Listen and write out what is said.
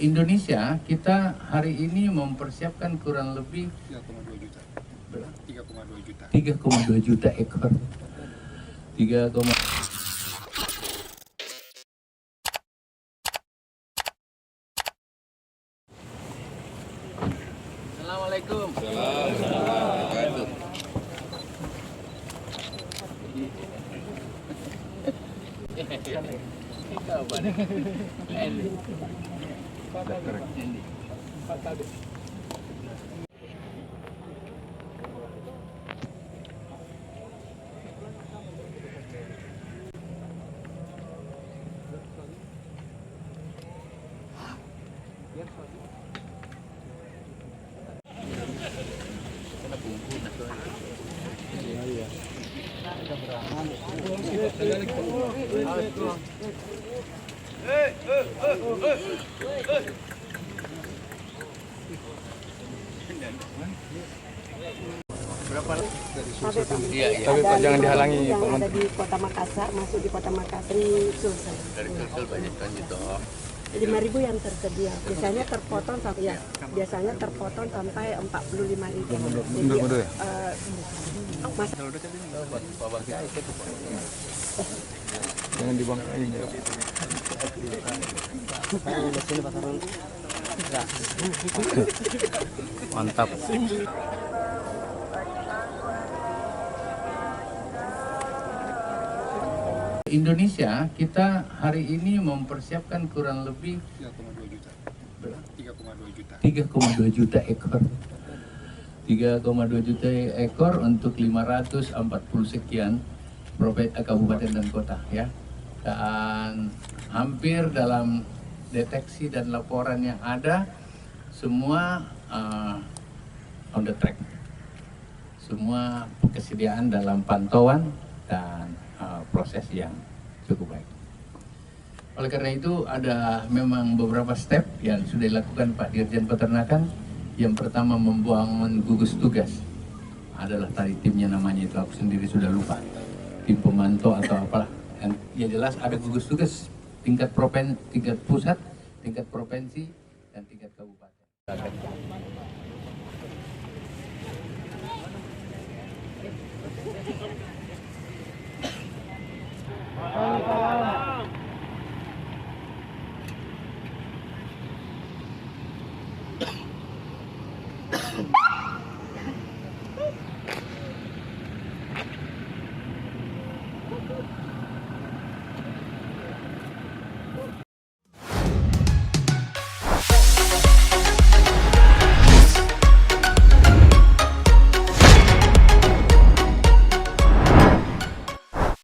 Indonesia kita hari ini mempersiapkan kurang lebih 3,2 juta. 3,2 juta. 3,2 juta ekor. 3, Assalamualaikum. Tapi Pak jangan dihalangi yang ada di Kota Makassar, masuk di Kota Makassar ini Sulsel. Dari Sulsel banyak kan gitu. 5.000 yang tersedia. Biasanya terpotong sampai biasanya terpotong sampai 45 ikan. Mundur ya? Masa Jangan dibuang lagi. Mantap. Indonesia kita hari ini mempersiapkan kurang lebih 3,2 juta. 3,2 juta. 3,2 juta ekor. 3,2 juta ekor untuk 540 sekian kabupaten dan kota ya. Dan hampir dalam deteksi dan laporan yang ada semua on the track. Semua kesediaan dalam pantauan dan proses yang cukup baik. Oleh karena itu ada memang beberapa step yang sudah dilakukan Pak Dirjen Peternakan. Yang pertama membuang gugus tugas adalah tadi timnya namanya itu aku sendiri sudah lupa, tim pemantau atau apalah. Yang jelas ada gugus tugas tingkat pusat, tingkat provinsi dan tingkat kabupaten.